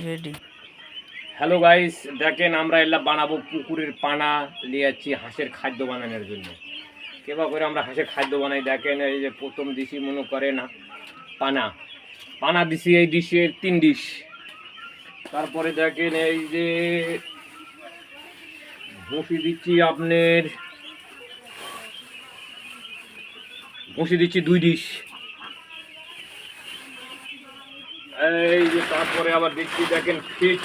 Ready. Hello guys, দেখেন আমরা এলা বানাবো পুকুরের পানা নিয়ে যাচ্ছি হাঁসের খাদ্য বানানোর জন্য। কেবা করে আমরা হাঁসের খাদ্য বানাই দেখেন। এই যে প্রথম দিছি মনে করেন পানা পানা দিছি, এই ডিশের 3 ডিশ। তারপরে দেখেন এই যে ভুসি দিচ্ছি, আপনার ভুসি দিচ্ছি 2 ডিশ। এই যে তারপরে আবার দিচ্ছি দেখেন ফিট,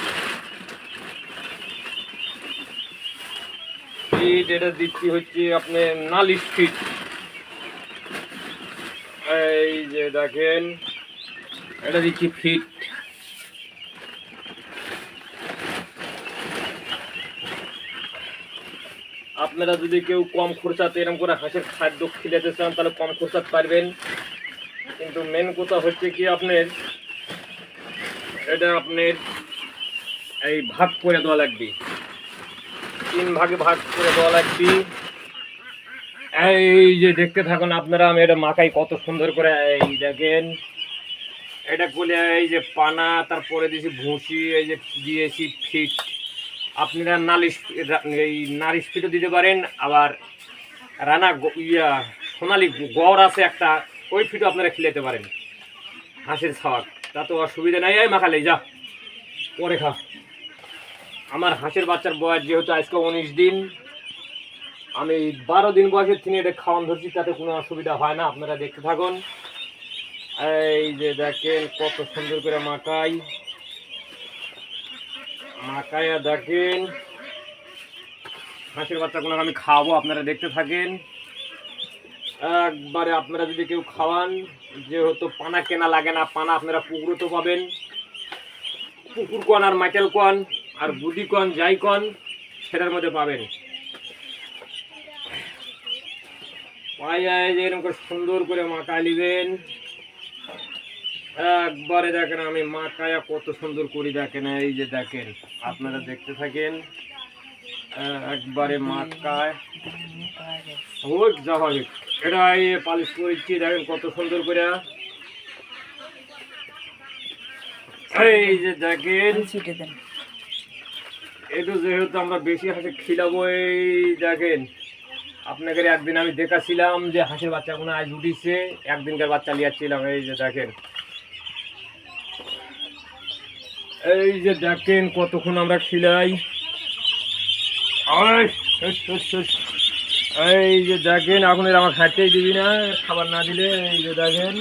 এটা দিচ্ছি হচ্ছে আপনার নালিশ ফিট। এই যে দেখেন এটা দিচ্ছি ফিট। আপনারা যদি কেউ কম খরচাতে এরকম করে হাঁসের খাদ্য খিলাতে চান তাহলে কম খরচাতে পারবেন, কিন্তু মেন কথা হচ্ছে কি আপনার এটা আপনার এই ভাগ করে দেওয়া লাগবে, 3 ভাগে ভাগ করে দেওয়া লাগবে। এই যে দেখতে থাকুন আপনারা, আমি এটা মাখাই কত সুন্দর করে। এই দেখেন এটা বলে এই যে পানা, তারপরে দিয়েছি ভুসি, এই যে দিয়েছি ফিট। আপনারা এই নালিশ ফিটও দিতে পারেন, আবার রানা সোনালি গড় আছে একটা, ওই ফিটও আপনারা খিলাতে পারেন হাঁসের খাওয়ার, তা তো অসুবিধা নাই। এই মাখালে যা পরে খা। আমার হাঁসের বাচ্চার বয়স যেহেতু আজকে 19 দিন, আমি 12 দিন বয়সের থেকে এটা খাওয়ান ধরছি, তাতে কোনো অসুবিধা হয় না। আপনারা দেখতে থাকুন। এই যে দেখেন কত সুন্দর করে মাখাইয়া দেখেন হাঁসের বাচ্চাগুলো আমি খাওয়াবো, আপনারা দেখতে থাকেন। একবারে আপনারা যদি কেউ খাওয়ান, যেহেতু পানা কেনা লাগে না, পানা আপনারা পুকুরে তো পাবেন, পুকুর কন আর মাইকেল কন আর বুদি কন যাই কন সেটার মধ্যে পাবেন। এরকম করে সুন্দর করে মাখায় নেবেন। একবারে দেখেন আমি মাখায়া কত সুন্দর করি দেখেন। এই যে দেখেন আপনারা দেখতে থাকেন, একবারে মাখায় হোক যা হবে। এটা পালিশ করেছি দেখেন কত সুন্দর করে। এই যে দেখেন একটু যেহেতু আমরা বেশি হাঁসে খিলাবো, এই দেখেন আপনাকে একদিন আমি দেখাছিলাম যে হাঁসের বাচ্চাগুলো আজ উঠিছে, একদিনকার বাচ্চা লিয়াচ্ছিলাম। এই যে দেখেন, এই যে দেখেন কতক্ষণ আমরা খিলাই। এই যে দেখেন এখন আমার খাইতেই দিবি না, খাবার না দিলে। এই যে দেখেন,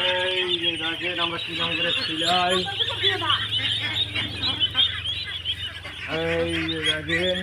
এই যে দেখেন আমরা কিরকম করে খিলাই। এই যে দেখেন